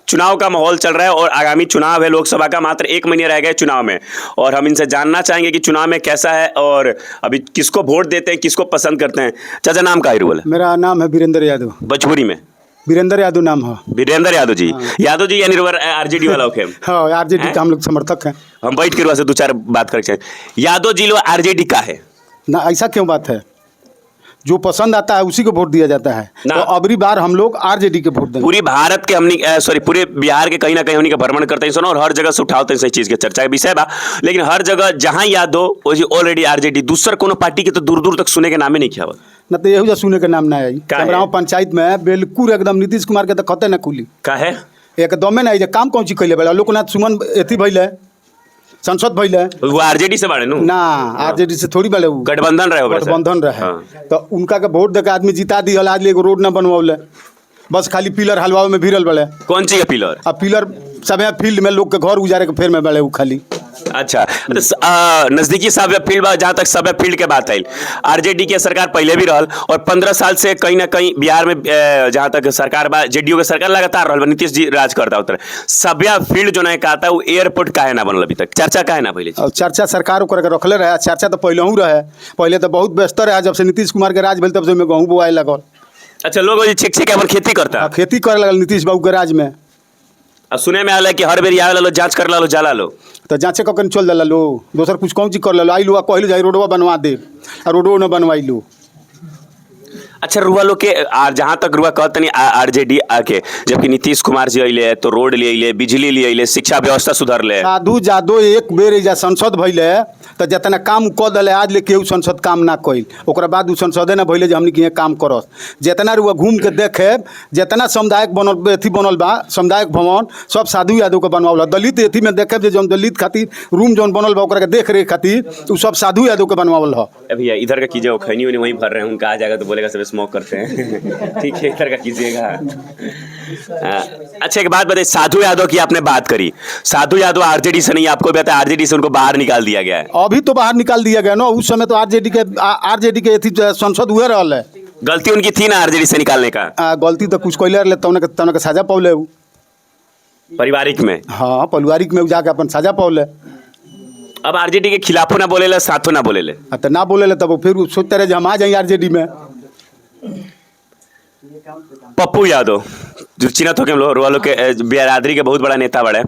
चुनाव का माहौल चल रहा है और आगामी चुनाव है लोकसभा का, मात्र 1 महीने रह गए चुनाव में, और हम इनसे जानना चाहेंगे कि चुनाव में कैसा है और अभी किसको वोट देते हैं, किसको पसंद करते हैं। चाचा नाम का ही बोले? मेरा नाम है वीरेंद्र यादव। भोजपुरी में वीरेंद्र यादव नाम है। वीरेंद्र यादव जी। यादव जी यानी आरजेडी वाला हो? हाँ, आरजेडी का हम लोग समर्थक हैं। हम बैठ के से 2-4 बात करके। यादव जी लो आरजेडी का है ना, ऐसा क्यों बात है? जो पसंद आता है उसी को वोट दिया जाता है। तो अबरी बार हम लोग आरजेडी के वोट देंगे। पूरी भारत के हमनी पूरे बिहार के कहीं ना कहीं हमनी का भ्रमण करते हैं और हर जगह से उठाते हैं सही चीज के चर्चा का विषय बा, लेकिन हर जगह जहां यादव वो जी ऑलरेडी आरजेडी, दूसर कोनो पार्टी के तो दूर दूर तक सुने के नाम ही नहीं किया न, तो यही सुने के नाम ना आई। कैमराओं पंचायत में बिल्कुल एकदम नीतीश कुमार के तो खते न खुली का है एकदम नहीं। काम कौन चीज कैले बड़ा लोकनाथ सुमन एथी भइले, संसद भइले, वो आरजेडी से बाड़े नु ना, आरजेडी से थोड़ी बड़े, गठबंधन रहे, गठबंधन रहे। तो उनका के वोट देकर आदमी जिता दी, आज एगो रोड न बनवाले, बस खाली पिलर हलवाओ में भिरल बड़े। कौन सी पिलर? अब पिलर सब फील्ड में लोग के घर उजारे के फेर में बड़े वो खाली। अच्छा, नजदीकी सब फील्ड, जहाँ तक सब फील्ड के बात आई, आरजेडी के सरकार पहले भी रहल और 15 साल से कहीं ना कहीं बिहार में जहाँ तक सरकार बा, जेडीयू के सरकार लगातार रहल, नीतीश जी राज करता उतर सब फील्ड जो नहीं कहता वो एयरपोर्ट काहे ना बनल अभी तक? चर्चा काहे ना पहले? चर्चा सरकार के रखले रहे, चर्चा तो पहले ही रहे, पहले तो बहुत व्यस्त रहे, जब से नीतीश कुमार के राज भेल तब से गेहूँ बोआए लगल। अच्छा, लोग छेक अपन खेती करता, खेती करे लगल नीतीश बाबू के राज में। अब सुने में आया कि हर बेर आवे लो, जांच कर लो, जाला लो, तो जांचे ककन चल दिला लो, दोसर कुछ कौन चीज कर लो, आई लो कहलू जाए रोडवा बनवा दे, रोडो न बनवाई लो। अच्छा, रुआ लोग के जहाँ तक रुआ कहते नहीं आरजेडी आके, जबकि नीतीश कुमार जी अले तो रोड ले अले, बिजली ले अले, शिक्षा व्यवस्था सुधर ले, साधु जादो एक बेर संसद भइले तो जितना काम कऽ दिले, आज ले केहू संसद काम ना कइल, ओकरा बाद संसदे ना भइले जे हमनी के काम करस। जितना रुआ घूम के देखे, जितना समुदायक बनल एथी बनल बा, समुदायक भवन सब साधु यादव के बनवावल। दलित एथी में देखे जे जौन दलित खातिर रूम जौन बनल बा ओकरा के देख रेख खातिर उ सब साधु यादव के बनवावल ह। भैया इधर का कीजिए, वो खैनी वनी वहीं भर रहे हैं, उनका आ जाएगा तो बोलेगा सब स्मोक करते हैं। ठीक है, इधर का कीजिएगा। अच्छा, एक बात बताइए, साधु यादव की आपने बात करी, साधु यादव आरजेडी से नहीं, आपको भी पता है आरजेडी से उनको बाहर निकाल दिया गया है। अभी तो बाहर निकाल दिया गया ना, उस समय तो आरजेडी के संसद हुए रहा है। गलती उनकी थी ना आरजेडी से निकालने का? गलती तो कुछ कैले रहे, तौन के साझा पौले पारिवारिक में। हाँ, पारिवारिक में जाके अपन साझा पौले। अब आरजेडी के खिलाफो ना बोले ले, साथो ना बोले ले, तो ना बोले ले, तब फिर सोचते रहे हम आ जाए आरजेडी में। पप्पू यादव जो चिन्ह हो के लोग के बिरादरी के बहुत बड़ा नेता बड़े,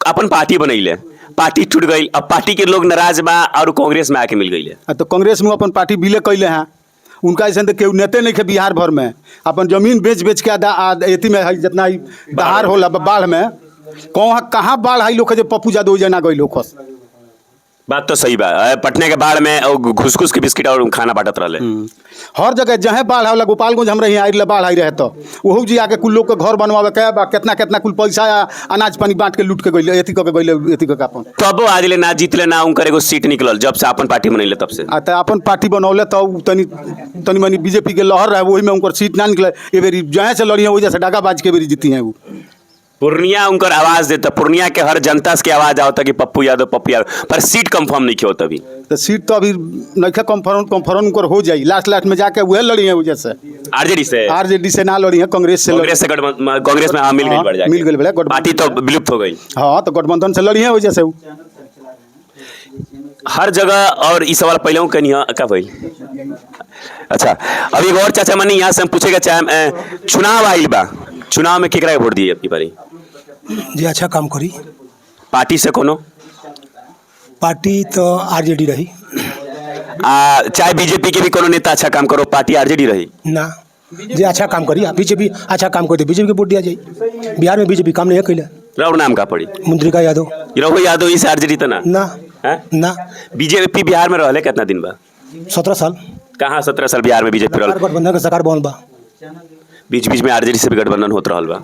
अपन पार्टी बनैले, पार्टी टूट गई, अब पार्टी के लोग नाराज बा और कांग्रेस में आके मिल गई। तो कांग्रेस में अपन पार्टी विलय कैले हैं, उनका ऐसा तो केहू नेते नहीं खे बिहार भर में, अपन जमीन बेच के एथी में जितना बाहर होला बाढ़ में, कहाँ बाढ़ आई लोग जो पप्पू यादव जना गई लोग। बात तो सही बा, पटना के बाढ़ में घुस घुस के बिस्किट और खाना बांटत रहे। हर जगह जहाँ बाढ़ आला, गोपालगंज हम रही आई बाढ़ आई रहे, तो वह जी आके कुल लोग के घर बनवावे के, कितना कितना कुल पैसा अनाज पानी बांट के लूट के गई, एथी के गई, एथी के अपन तब आज ले ना जीतले ना उनकर एगो सीट निकलल, जब से अपन पार्टी बनैले तब से। तो अपन पार्टी बनौले तो तनी मनी बीजेपी के लहर रहे, वही में उनकर सीट ना निकले। ये बेरी जहाँ से लड़ी है वही से डागाबाज के बेरी जीती हैं। वो पूर्णिया उनकर आवाज देता, पूर्णिया के हर जनता से आवाज आवता कि पप्पू यादव, पर सीट कंफर्म नहीं होता अभी। तो सीट तो अभी नहीं कंफर्म उनकर हो जाए, लास्ट में जाके वह लड़ी है वजह से आरजेडी से ना लड़ी है, कांग्रेस से कांग्रेस में मिल गई, पार्टी तो विलुप्त हो गई। हाँ, तो गठबंधन से लड़ी है वजह से हर जगह। और इस सवाल पहले कहीं का भाई। अच्छा, अभी और चाचा मनी यहाँ से हम पूछेगा चाहे चुनाव आइल बा, चुनाव में केकरा वोट दिए आपकी बारी? जी अच्छा काम करी। पार्टी से कोनो? पार्टी तो आरजेडी रही। चाहे बीजेपी के भी कोनो नेता अच्छा काम करो, पार्टी आरजेडी रही ना, जी अच्छा काम करी, बीजेपी अच्छा काम करती, बीजेपी के वोट दिया जाए। बिहार में बीजेपी काम नहीं है कैले। राउर नाम का पड़ी? मुद्रिका यादव। रघु यादव इस आरजेडी तो ना ना। बीजेपी बिहार में रहले कितना दिन बा? 17 साल। कहाँ 17 साल बिहार में बीजेपी रहल? गठबंधन के सरकार बनल बा, बीच बीच में आरजेडी से भी गठबंधन होत रहल बा।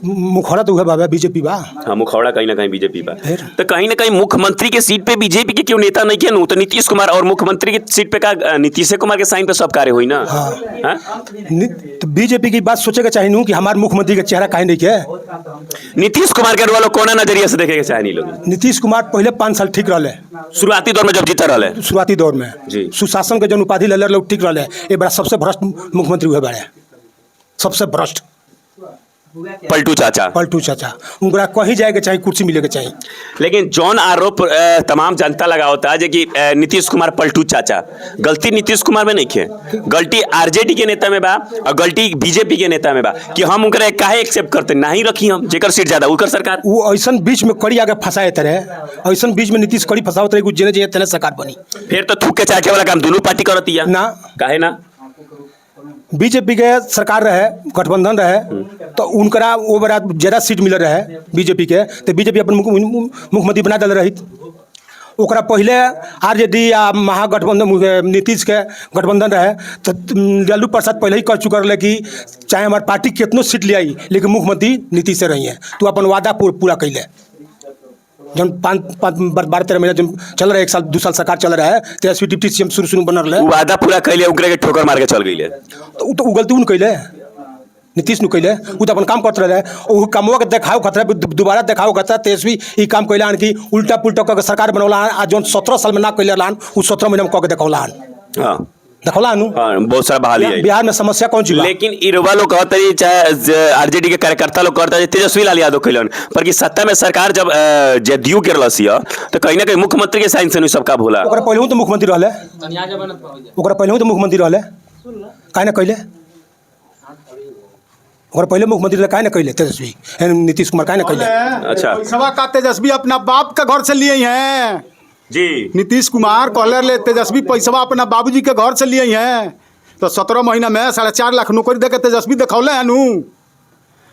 मुखौड़ा तो बा बीजेपी बा। हाँ, मुखौड़ा कहीं ना कहीं बीजेपी बा। तो कहीं ना कहीं मुख्यमंत्री के सीट पे बीजेपी के क्यों नेता नहीं किया? तो नीतीश कुमार, और मुख्यमंत्री की सीट पे का नीतीश कुमार के साइन पे सब कार्य हुई ना। हाँ, तो बीजेपी की बात सोचेगा चाहिए नू कि हमारे मुख्यमंत्री का चेहरा काहे नहीं किया। नीतीश कुमार के वालों कोना नजरिया से देखेगा चाहे नहीं लोग? नीतीश कुमार पहले 5 साल ठीक रहे, शुरुआती दौर में जब जीता रहे, शुरुआती दौर में जी सुशासन के जो उपाधि ले लोग ठीक रहे। ये बड़ा सबसे भ्रष्ट मुख्यमंत्री हुए बड़े, सबसे भ्रष्ट। पलटू चाचा। पलटू चाचा उनका कहीं जाएगा चाहिए कुर्सी मिलेगा चाहिए। लेकिन जौन आरोप तमाम जनता लगा होता है कि नीतीश कुमार पलटू चाचा, गलती नीतीश कुमार में नहीं है, गलती आरजेडी के नेता में बा और गलती बीजेपी के नेता में बा कि हम उनकरे काहे एक्सेप्ट करते नहीं रखी हम जेकर सीट ज्यादा उनकर सरकार। वो ऐसा बीच में कड़ी आगे फंसाए तरह, ऐसा बीच में नीतीश कड़ी फंसाओ तरह जेने जेने तेने सरकार बनी। फिर तो थूक के चाटे वाला काम दोनों पार्टी करती है ना, काहे ना। बीजेपी के सरकार रहे, गठबंधन रहे तो उनकरा वो बड़ा ज़्यादा सीट मिल रहे बीजेपी के, तो बीजेपी अपन मुख्यमंत्री बना दल रही। ओकरा पहले आरजेडी या महागठबंधन नीतीश के गठबंधन रहे तो लालू प्रसाद पहले ही कर चुका रहे कि चाहे हमारे पार्टी कितनों सीट ले आई लेकिन मुख्यमंत्री नीतीश से रही है। तो अपन वादा पूरा कैले जब 12-13 महीना जब चल रहा है, 1-2 साल सरकार चल रहा है, तेजस्वी डिप्टी सीएम शुरू बन रहा है, वादा पूरा कैले उनके ठोकर मार के चल गई। तो गलती उन कैले नीतीश नु कैले, वो तो अपन काम करते रहे, वो कामवा के देखाओ खतरा दोबारा देखाओ खतरा तेजस्वी ई काम कैला कि उल्टा पुल्टा करके सरकार बनौला आज जो 17 साल में ना कैले लान वो 17 महीना में कह के देखौला। हाँ देखौला नु बहुत सारा बहाली है बिहार में समस्या कौन सी। लेकिन इरवा लोग कहते हैं चाहे आरजेडी के कार्यकर्ता लोग कहते हैं तेजस्वी लाल यादव कैलन, पर कि सत्ता में सरकार जब जदयू के रलसिया तो कहीं ना कहीं मुख्यमंत्री के साइन से नहीं सबका भूला। ओकरा पहले तो मुख्यमंत्री रहले, ओकरा पहले तो मुख्यमंत्री रहले काहे ना कैले, ओकरा पहले मुख्यमंत्री काहे ना कैले तेजस्वी नीतीश कुमार काहे ना कैले। अच्छा पैसवा का तेजस्वी अपना बाप का घर से लिए हैं जी। नीतीश कुमार कहले ले तेजस्वी पैसवा अपना बाबूजी के घर से लिए हैं, तो 17 महीना में 4.5 लाख नौकरी दे के तेजस्वी देखौले हैं नू।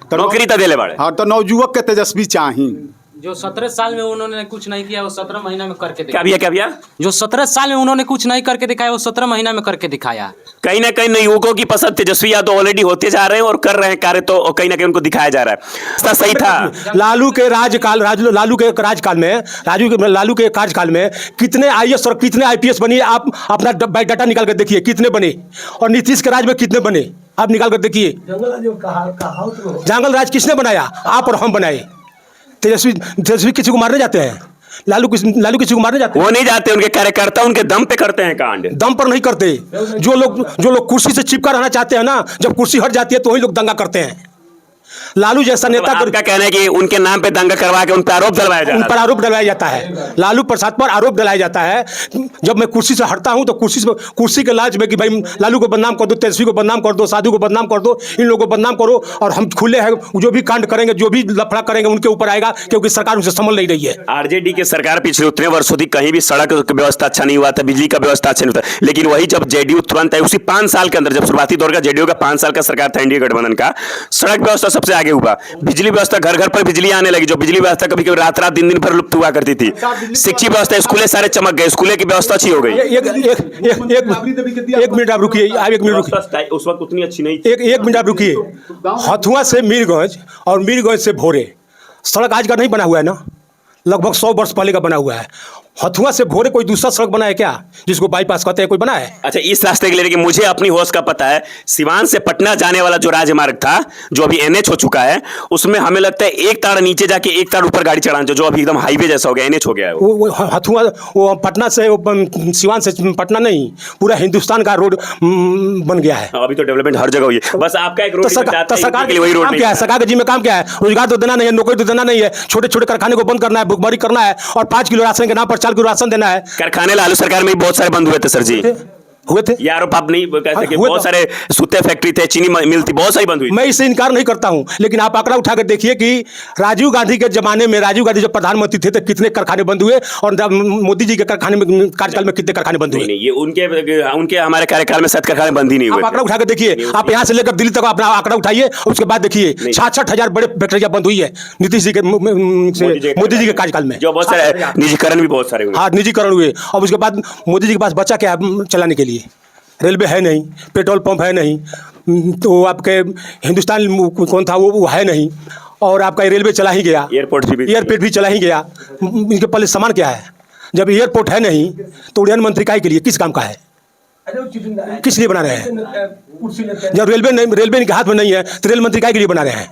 तो नौकरी तो देले बाड़े। हाँ तो नवजुवक के तेजस्वी चाही। जो 17 साल में उन्होंने कुछ नहीं किया वो 17 महीना में करके क्या भैया क्या भैया जो 17 साल में उन्होंने कुछ नहीं करके दिखाया वो 17 महीना में करके दिखाया। कहीं ना कहीं युवकों की पसंद तेजस्वी यादव ऑलरेडी होते जा रहे हैं और कर रहे हैं कार्य, तो कहीं ना कहीं उनको दिखाया जा रहा है। इसका सही था लालू के लालू के कार्यकाल में कितने आईएएस और कितने आईपीएस बनी, आप अपना बायोडाटा निकाल कर देखिए कितने बने, और नीतीश के राज में कितने बने आप निकाल कर देखिए। जंगल राज किसने बनाया, आप और हम बनाए। तेजस्वी किसी को मारने जाते हैं, लालू किसी को मारने जाते हैं, वो नहीं जाते, उनके कार्यकर्ता उनके दम पे करते हैं कांड, दम पर नहीं करते। जो लोग कुर्सी से चिपका रहना चाहते हैं ना, जब कुर्सी हट जाती है तो वही लोग दंगा करते हैं। लालू जैसा नेता का कहना है कि उनके नाम पे दंगा करवा के उन पर आरोप डलवाया जाता है, लालू प्रसाद पर आरोप डलाया जाता है। जब मैं कुर्सी से हटता हूं तो कुर्सी के लालच में कि भाई लालू को बदनाम कर दो, तेजस्वी को बदनाम कर दो, साधु को बदनाम कर दो, इन लोगों को बदनाम करो, और हम खुले हैं, जो भी कांड करेंगे जो भी लफड़ा करेंगे उनके ऊपर आएगा, क्योंकि सरकार उनसे संभल नहीं रही है। आरजेडी की सरकार पिछले उतने वर्षों थी, कहीं भी सड़क व्यवस्था अच्छा नहीं हुआ था, बिजली का व्यवस्था अच्छा नहीं होता, लेकिन वही जब जेडीयू तुरंत है उसी 5 साल के अंदर, जब शुरुआती दौर का जेडीयू का 5 साल का सरकार था एनडीए गठबंधन का, सड़क व्यवस्था सबसे आगे हुआ, बिजली व्यवस्था घर घर पर बिजली आने लगी, जो बिजली व्यवस्था कभी कभी रात दिन पर लुप्त हुआ करती थी, शिक्षा व्यवस्था स्कूलें सारे चमक गए, स्कूलें की व्यवस्था अच्छी हो गई। एक मिनट आप रुकिए, उस वक्त उतनी अच्छी नहीं, एक मिनट आप रुकिए। हथुआ से मीरगंज और मीरगंज से भोरे सड़क आज का नहीं बना हुआ है ना, लगभग 100 वर्ष पहले का बना हुआ है। हथुआ से भोरे कोई दूसरा सड़क बना है क्या, जिसको बाईपास कहते हैं, कोई बना है? अच्छा, इस रास्ते के लिए कि मुझे अपनी होश का पता है, सिवान से पटना जाने वाला जो राजमार्ग था, जो अभी एनएच हो चुका है, उसमें हमें लगता है एक तार नीचे जाके एक तार ऊपर गाड़ी चढ़ाना, जो अभी एकदम हाईवे जैसा हो गया, एनएच हो गया है वो हथुआ, वो पटना से सिवान से पटना नहीं, पूरा हिंदुस्तान का रोड बन गया है। अभी तो डेवलपमेंट हर जगह हुई है, बस आपका एक रोड सरकार के लिए वही रोड क्या है, सरकार के जी में काम क्या है? रोजगार तो देना नहीं है, नौकरी तो देना नहीं है, छोटे छोटे कारखाने को बंद करना है, भुखमरी करना है, और 5 किलो राशन के नाम पर 4 किलो राशन देना है। कारखाने लालू सरकार में बहुत सारे बंद हुए थे सर जी, हुए थे, ये आरोप आप नहीं कहते कि बहुत सारे सूते फैक्ट्री थे, चीनी मिल थी, बहुत सारी बंद हुई। मैं इससे इनकार नहीं करता हूं, लेकिन आप आंकड़ा उठाकर देखिए कि राजीव गांधी के जमाने में, राजीव गांधी जब प्रधानमंत्री थे तो कितने कारखाने बंद हुए, और मोदी जी के कारखाने में कार्यकाल में कितने कारखाने बंद हुए? नहीं, ये उनके हमारे कार्यकाल में शायद कारखाने बंद ही नहीं हुए। आप आंकड़ा उठाकर देखिए, आप यहाँ से लेकर दिल्ली तक अपना आंकड़ा उठाइए, उसके बाद देखिए 66,000 बड़े फैक्ट्रियां बंद हुई है नीतीश जी के, मोदी जी के कार्यकाल में। जो बहुत सारे निजीकरण भी बहुत सारे हुए। हाँ, निजीकरण हुए, और उसके बाद मोदी जी के पास बचा क्या चलाने के लिए? रेलवे है नहीं, पेट्रोल पंप है नहीं, तो आपके हिंदुस्तान कौन था वो है नहीं, और आपका रेलवे चला ही गया, एयरपोर्ट भी चला ही गया। इनके पहले सामान क्या है? जब एयरपोर्ट है नहीं तो उड़ान मंत्री काय के लिए, किस काम का है, किस लिए बना रहे हैं? जब रेलवे के हाथ में नहीं है तो रेल मंत्री काय के लिए बना रहे हैं?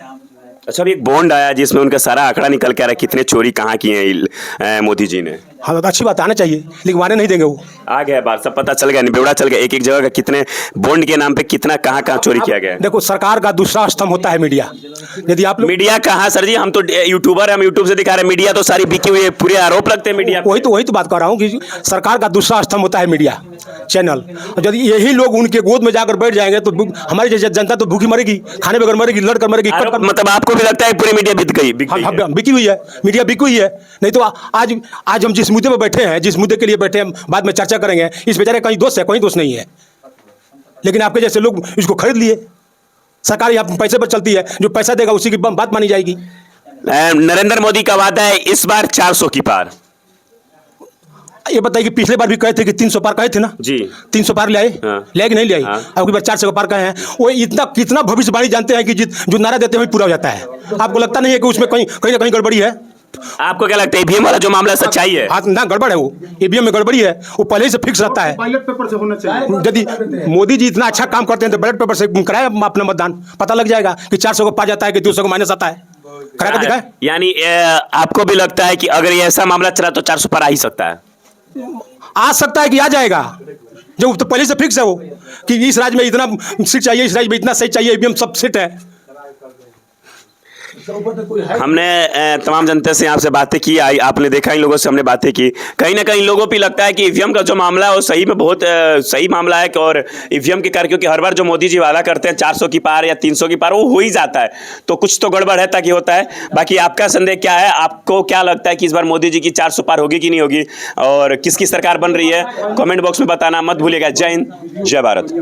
अच्छा, अभी एक बॉन्ड आया जिसमें उनका सारा आंकड़ा निकल के आ रहा है, कितने चोरी कहाँ किए हैं मोदी जी ने। हाँ तो अच्छी बात आना चाहिए, लेकिन माने नहीं देंगे वो। आ गया बात, सब पता चल गया, निबेड़ा चल गया, एक एक जगह का कितने बॉन्ड के नाम पे कितना कहाँ कहाँ चोरी किया गया है। देखो, सरकार का दूसरा स्तंभ होता है मीडिया। यदि आप लोग मीडिया कहाँ सर जी, हम तो यूट्यूबर हैं, हम यूट्यूब से दिखा रहे हैं, मीडिया तो सारी बिकी हुई है, पूरे आरोप लगते हैं मीडिया पे। वही तो बात कर रहा हूँ कि सरकार का दूसरा स्तंभ होता है मीडिया चैनल। और यदि यही लोग उनके गोद में जाकर बैठ जाएंगे तो हमारी जैसे जनता तो भूखी मरेगी, खाने बगैर मरेगी, लड़कर मरेगी। मतलब आपको भी लगता है पूरी मीडिया बिक गई? बिकी हुई है, मीडिया बिकी हुई है। नहीं तो आज हम जिस मुद्दे पर बैठे हैं, जिस मुद्दे के लिए बैठे हैं, बाद में चर्चा करेंगे, इस बेचारे कहीं दोष है, कहीं दोष नहीं है, लेकिन आपके जैसे लोग इसको खरीद लिए। सरकार यहाँ पैसे पर चलती है, जो पैसा देगा उसी की बात मानी जाएगी। नरेंद्र मोदी का वादा है इस बार 400 की पार। ये बताइए कि पिछले बार भी कहे थे कि 300 पार कहे थे ना जी। 300 पार ले आए? हाँ। ले कि नहीं ले आई? हाँ। अब की बार 400 पार कहे हैं। वो इतना कितना भविष्यवाणी जानते हैं कि जो नारा देते हैं पूरा हो जाता है। आपको लगता नहीं है कि उसमें कहीं ना कहीं गड़बड़ी है? आपको क्या लगता है ईवीएम वाला जो मामला सच्चाई है? हाँ ना, गड़बड़ है, वो ईवीएम में गड़बड़ी है, वो पहले ही से फिक्स रहता है। बैलेट पेपर से होना चाहिए। यदि मोदी जी इतना अच्छा काम करते हैं तो बैलेट पेपर से कराए अपना मतदान, पता लग जाएगा कि 400 को पा जाता है कि 200 को माइनस आता है। करा कर दिखाए। यानी आपको भी लगता है कि अगर ये ऐसा मामला चला तो 400 पर आ ही सकता है? आ सकता है कि आ जाएगा, जो तो पहले से फिक्स है वो कि इस राज्य में इतना सीट चाहिए, इस राज्य में इतना सीट चाहिए, ईवीएम सब सीट है। हमने तमाम जनता से आपसे बातें की, आपने देखा इन लोगों से हमने बातें की, कहीं ना कहीं लोगों पे लगता है कि ईवीएम का जो मामला है वो सही में बहुत सही मामला है। और ईवीएम के कार्य, क्योंकि हर बार जो मोदी जी वादा करते हैं 400 की पार या 300 की पार, वो हो ही जाता है, तो कुछ तो गड़बड़ है ताकि होता है। बाकी आपका संदेह क्या है, आपको क्या लगता है कि इस बार मोदी जी की 400 पार होगी कि नहीं होगी, और किसकी सरकार बन रही है, कमेंट बॉक्स में बताना मत भूलिएगा। जय हिंद, जय भारत।